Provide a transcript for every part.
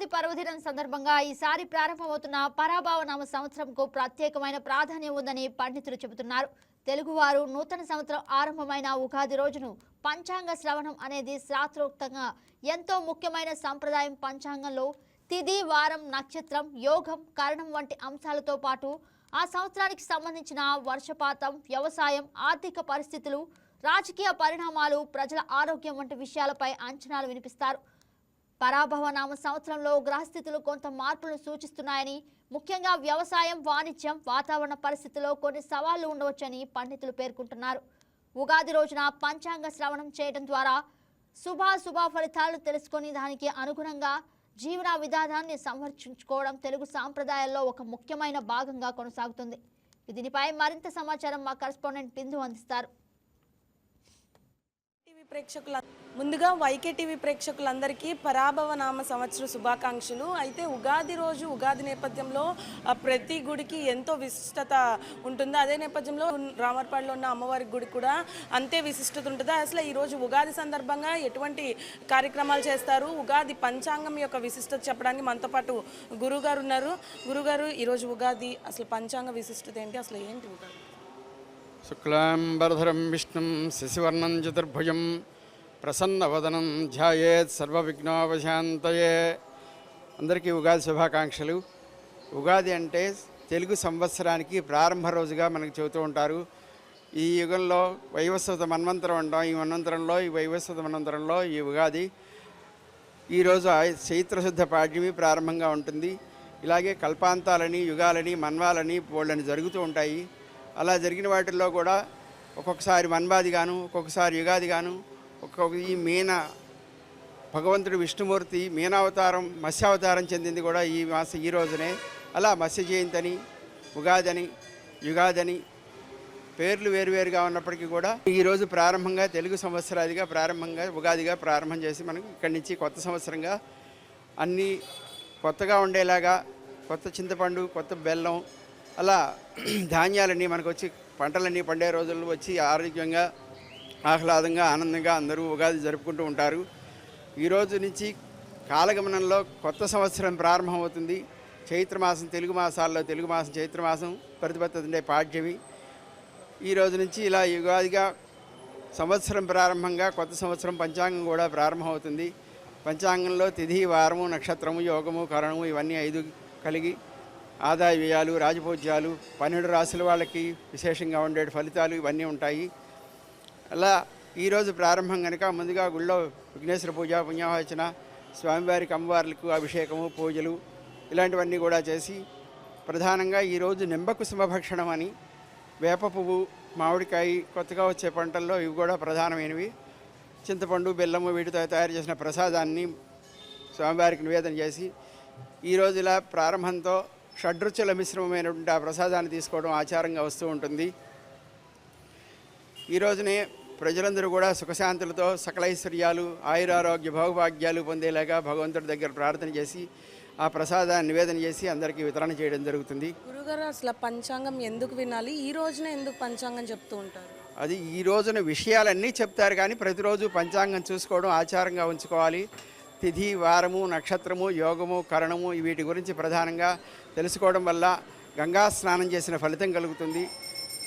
ఉగాది పర్వదినం సందర్భంగా ఈసారి ప్రారంభమవుతున్న పరాభవ నామ సంవత్సరంకు ప్రత్యేకమైన ప్రాధాన్యం ఉందని పండితులు చెబుతున్నారు. తెలుగువారు నూతన సంవత్సరం ఆరంభమైన ఉగాది రోజును పంచాంగ శ్రవణం అనేది శాస్త్రోక్తంగా ఎంతో ముఖ్యమైన సంప్రదాయం. పంచాంగంలో తిథి, వారం, నక్షత్రం, యోగం, కరణం వంటి అంశాలతో పాటు ఆ సంవత్సరానికి సంబంధించిన వర్షపాతం, వ్యవసాయం, ఆర్థిక పరిస్థితులు, రాజకీయ పరిణామాలు, ప్రజల ఆరోగ్యం వంటి విషయాలపై అంచనాలు వినిపిస్తారు. పరాభవ నామ సంవత్సరంలో గ్రహస్థితులు కొంత మార్పులను సూచిస్తున్నాయని, ముఖ్యంగా వ్యవసాయం, వాణిజ్యం, వాతావరణ పరిస్థితుల్లో కొన్ని సవాళ్లు ఉండవచ్చని పండితులు పేర్కొంటున్నారు. ఉగాది రోజున పంచాంగ శ్రవణం చేయడం ద్వారా శుభ ఫలితాలను తెలుసుకొని దానికి అనుగుణంగా జీవన విధానాన్ని సంరక్షించుకోవడం తెలుగు సాంప్రదాయాల్లో ఒక ముఖ్యమైన భాగంగా కొనసాగుతుంది. దీనిపై మరింత సమాచారం మా కరెస్పాండెంట్ బిందు అందిస్తారు. ముందుగా వైకే టీవీ ప్రేక్షకులందరికీ పరాభవ నామ సంవత్సర శుభాకాంక్షలు. అయితే ఉగాది రోజు, ఉగాది నేపథ్యంలో ప్రతి గుడికి ఎంతో విశిష్టత ఉంటుంది. అదే నేపథ్యంలో రామర్పాడులో ఉన్న అమ్మవారి గుడి కూడా అంతే విశిష్టత ఉంటుంది. అసలు ఈరోజు ఉగాది సందర్భంగా ఎటువంటి కార్యక్రమాలు చేస్తారు, ఉగాది పంచాంగం యొక్క విశిష్టత చెప్పడానికి మనతో పాటు గురుగారు ఉన్నారు. గురుగారు, ఈరోజు ఉగాది అసలు పంచాంగ విశిష్టత ఏంటి, అసలు ఏంటి ఉగాది? శుక్లాంబరధరం విష్ణుం శశివర్ణం చతుర్భుజం ప్రసన్నవదనం ధ్యాయేత్ సర్వవిఘ్నోపశాంతయే. అందరికీ ఉగాది శుభాకాంక్షలు. ఉగాది అంటే తెలుగు సంవత్సరానికి ప్రారంభ రోజుగా మనకు చెబుతూ ఉంటారు. ఈ యుగంలో వైవస్వత మన్వంతరం అంటాం. ఈ మన్వంతరంలో, ఈ వైవస్వత మన్వంతరంలో ఈ ఉగాది ఈరోజు చైత్రశుద్ధ పాడ్యమి ప్రారంభంగా ఉంటుంది. ఇలాగే కల్పాంతాలని, యుగాలని, మన్వాలని బోళ్ళని జరుగుతూ ఉంటాయి. అలా జరిగిన వాటిల్లో కూడా ఒక్కొక్కసారి మన్వాది గాను, ఒక్కొక్కసారి యుగాది గాను, ఈ మీన భగవంతుడు విష్ణుమూర్తి మీనావతారం, మత్స్యావతారం చెందింది కూడా ఈ రోజునే. అలా మత్స్య జయంతి అని, ఉగాది అని, యుగాదని పేర్లు వేరువేరుగా ఉన్నప్పటికీ కూడా ఈరోజు ప్రారంభంగా తెలుగు సంవత్సరాదిగా ప్రారంభంగా ఉగాదిగా ప్రారంభం చేసి మనకు ఇక్కడి నుంచి కొత్త సంవత్సరంగా అన్నీ కొత్తగా ఉండేలాగా కొత్త చింతపండు, కొత్త బెల్లం, అలా ధాన్యాలన్నీ మనకు వచ్చి పంటలన్నీ పండే రోజుల్లో వచ్చి ఆరోగ్యంగా, ఆహ్లాదంగా, ఆనందంగా అందరూ ఉగాది జరుపుకుంటూ ఉంటారు. ఈరోజు నుంచి కాలగమనంలో కొత్త సంవత్సరం ప్రారంభమవుతుంది. చైత్రమాసం, తెలుగు మాసాల్లో తెలుగు మాసం చైత్రమాసం ప్రతిపత్తుండే పాడ్యమి. ఈ రోజు నుంచి ఇలా యుగాదిగా సంవత్సరం ప్రారంభంగా కొత్త సంవత్సరం పంచాంగం కూడా ప్రారంభమవుతుంది. పంచాంగంలో తిథి, వారము, నక్షత్రము, యోగము, కరణము ఇవన్నీ 5 కలిగి ఆదాయ వ్యయాలు, రాజపూజ్యాలు, 12 రాశుల వాళ్ళకి విశేషంగా ఉండే ఫలితాలు ఇవన్నీ ఉంటాయి. అలా ఈరోజు ప్రారంభం కనుక ముందుగా గుళ్ళో విఘ్నేశ్వర పూజ, పుణ్యాహవచన, స్వామివారికి అమ్మవార్లకు అభిషేకము, పూజలు ఇలాంటివన్నీ కూడా చేసి ప్రధానంగా ఈరోజు నింబకుసుమ భక్షణం అని వేప పువ్వు, మామిడికాయ, కొత్తగా వచ్చే పంటల్లో ఇవి కూడా ప్రధానమైనవి. చింతపండు, బెల్లము వీటితో తయారు చేసిన ప్రసాదాన్ని స్వామివారికి నివేదన చేసి ఈరోజు ఇలా ప్రారంభంతో షడ్రుచుల మిశ్రమమైనటువంటి ఆ ప్రసాదాన్ని తీసుకోవడం ఆచారంగా వస్తూ ఉంటుంది. ఈ రోజునే ప్రజలందరూ కూడా సుఖశాంతులతో సకలైశ్వర్యాలు, ఆయురారోగ్య, భోగభాగ్యాలు పొందేలాగా భగవంతుడి దగ్గర ప్రార్థన చేసి ఆ ప్రసాదాన్ని నివేదన చేసి అందరికీ వితరణ చేయడం జరుగుతుంది. గురుగారు, అసలు పంచాంగం ఎందుకు వినాలి? ఈ రోజున ఎందుకు పంచాంగం చెప్తూ ఉంటారు? అది ఈ రోజున విషయాలన్నీ చెప్తారు, కానీ ప్రతిరోజు పంచాంగం చూసుకోవడం ఆచారంగా ఉంచుకోవాలి. తిథి, వారము, నక్షత్రము, యోగము, కరణము వీటి గురించి ప్రధానంగా తెలుసుకోవడం వల్ల గంగా స్నానం చేసిన ఫలితం కలుగుతుంది.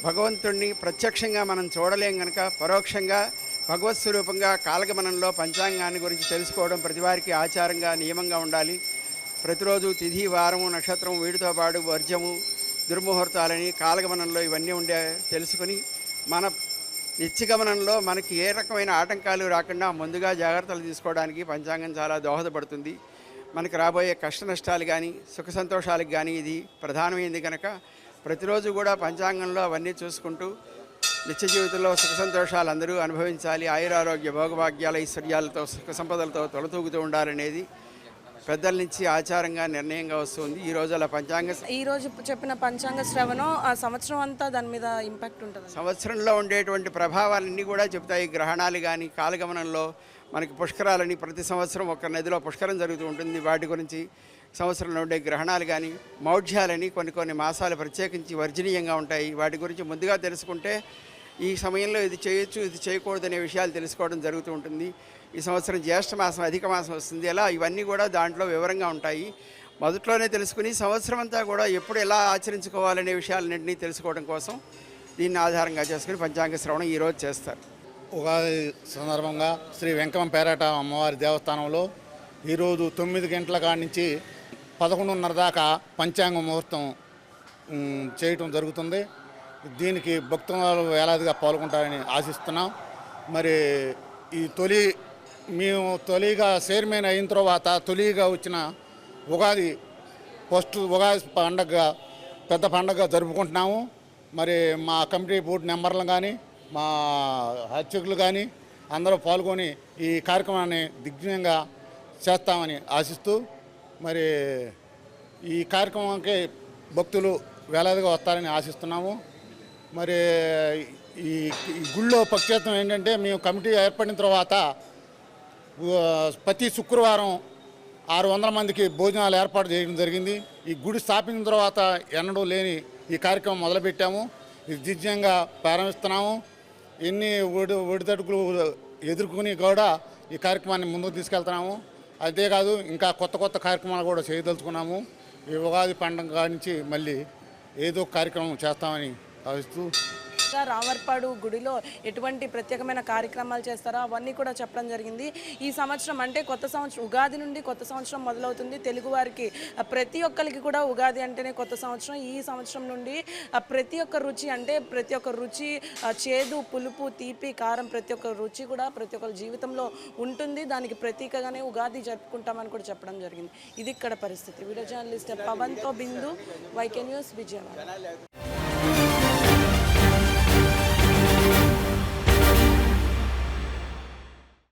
భగవంతుడిని ప్రత్యక్షంగా మనం చూడలేం కనుక పరోక్షంగా భగవత్ స్వరూపంగా కాలగమనంలో పంచాంగాన్ని గురించి తెలుసుకోవడం ప్రతివారికి ఆచారంగా, నియమంగా ఉండాలి. ప్రతిరోజు తిథి, వారము, నక్షత్రం వీటితో పాటు వర్జము, దుర్ముహూర్తాలని కాలగమనంలో ఇవన్నీ తెలుసుకుని మన నిత్యగమనంలో మనకి ఏ రకమైన ఆటంకాలు రాకుండా ముందుగా జాగ్రత్తలు తీసుకోవడానికి పంచాంగం చాలా దోహదపడుతుంది. మనకు రాబోయే కష్ట నష్టాలు కానీ, సుఖ సంతోషాలకు కానీ ఇది ప్రధానమైంది కనుక ప్రతిరోజు కూడా పంచాంగంలో అవన్నీ చూసుకుంటూ నిత్య జీవితంలో సుఖ సంతోషాలు అందరూ అనుభవించాలి. ఆయురారోగ్య, భోగభాగ్యాల, ఐశ్వర్యాలతో, సుఖ సంపదలతో తొలతూగుతూ ఉండాలనేది పెద్దల నుంచి ఆచారంగా నిర్ణయంగా వస్తుంది. ఈరోజు అలా ఈరోజు చెప్పిన పంచాంగ శ్రవణం ఆ సంవత్సరం అంతా దాని మీద ఇంపాక్ట్ ఉంటుంది. సంవత్సరంలో ఉండేటువంటి ప్రభావాలన్నీ కూడా చెప్తాయి. గ్రహణాలు కానీ, కాలగమనంలో మనకి పుష్కరాలని ప్రతి సంవత్సరం ఒక నదిలో పుష్కరం జరుగుతూ ఉంటుంది. వాటి గురించి సంవత్సరంలో ఉండే గ్రహణాలు కానీ, మౌఢ్యాలని కొన్ని మాసాలు ప్రత్యేకించి వర్జనీయంగా ఉంటాయి. వాటి గురించి ముందుగా తెలుసుకుంటే ఈ సమయంలో ఇది చేయొచ్చు ఇది చేయకూడదు అనే విషయాలు తెలుసుకోవడం జరుగుతూ ఉంటుంది. ఈ సంవత్సరం జ్యేష్ఠ మాసం అధిక మాసం వస్తుంది, ఎలా ఇవన్నీ కూడా దాంట్లో వివరంగా ఉంటాయి. మొదట్లోనే తెలుసుకుని సంవత్సరం అంతా కూడా ఎప్పుడు ఎలా ఆచరించుకోవాలనే విషయాలన్నింటినీ తెలుసుకోవడం కోసం దీన్ని ఆధారంగా చేసుకుని పంచాంగ శ్రవణం ఈరోజు చేస్తారు. ఉగాది సందర్భంగా శ్రీ వెంకమ్మ పేరాట అమ్మవారి దేవస్థానంలో ఈరోజు 9 గంటల కాడి నుంచి 11:30 దాకా పంచాంగ ముహూర్తం చేయటం జరుగుతుంది. దీనికి భక్తులు వేలాదిగా పాల్గొంటారని ఆశిస్తున్నాం. మరి ఈ మేము తొలిగా చైర్మన్ అయిన తర్వాత తొలిగా వచ్చిన ఉగాది ఉగాది పండగ పెద్ద పండగ జరుపుకుంటున్నాము. మరి మా కమిటీ బోర్డు మెంబర్లు కానీ మా అర్చకులు కానీ అందరూ పాల్గొని ఈ కార్యక్రమాన్ని దిగ్విజయంగా చేస్తామని ఆశిస్తూ మరి ఈ కార్యక్రమానికి భక్తులు వేలాదిగా వస్తారని ఆశిస్తున్నాము. మరి ఈ గుళ్ళో ప్రత్యేకం ఏంటంటే మేము కమిటీ ఏర్పడిన తర్వాత ప్రతి శుక్రవారం 600 మందికి భోజనాలు ఏర్పాటు చేయడం జరిగింది. ఈ గుడి స్థాపించిన తర్వాత ఎన్నడూ లేని ఈ కార్యక్రమం మొదలుపెట్టాము. ఇది దిగ్విజయంగా ప్రారంభిస్తున్నాము. ఎన్ని ఒడిదడుకులు ఎదుర్కొని కూడా ఈ కార్యక్రమాన్ని ముందుకు తీసుకెళ్తున్నాము. అంతేకాదు ఇంకా కొత్త కార్యక్రమాలు కూడా చేయదలుచుకున్నాము. ఈ ఉగాది పండుగ నుంచి మళ్ళీ ఏదో కార్యక్రమం చేస్తామని భావిస్తూ రామర్పాడు గుడిలో ఎటువంటి ప్రత్యేకమైన కార్యక్రమాలు చేస్తారో అవన్నీ కూడా చెప్పడం జరిగింది. ఈ సంవత్సరం అంటే కొత్త సంవత్సరం ఉగాది నుండి కొత్త సంవత్సరం మొదలవుతుంది. తెలుగు వారికి ప్రతి ఒక్కరికి కూడా ఉగాది అంటేనే కొత్త సంవత్సరం. ఈ సంవత్సరం నుండి ప్రతి ఒక్క రుచి అంటే ప్రతి ఒక్క రుచి చేదు, పులుపు, తీపి, కారం ప్రతి ఒక్క రుచి కూడా ప్రతి ఒక్కరి జీవితంలో ఉంటుంది. దానికి ప్రతీకగానే ఉగాది జరుపుకుంటామని కూడా చెప్పడం జరిగింది. ఇది ఇక్కడ పరిస్థితి. వీడియో జర్నలిస్ట్ పవన్తో బిందు, వైకే న్యూస్, విజయవాడ.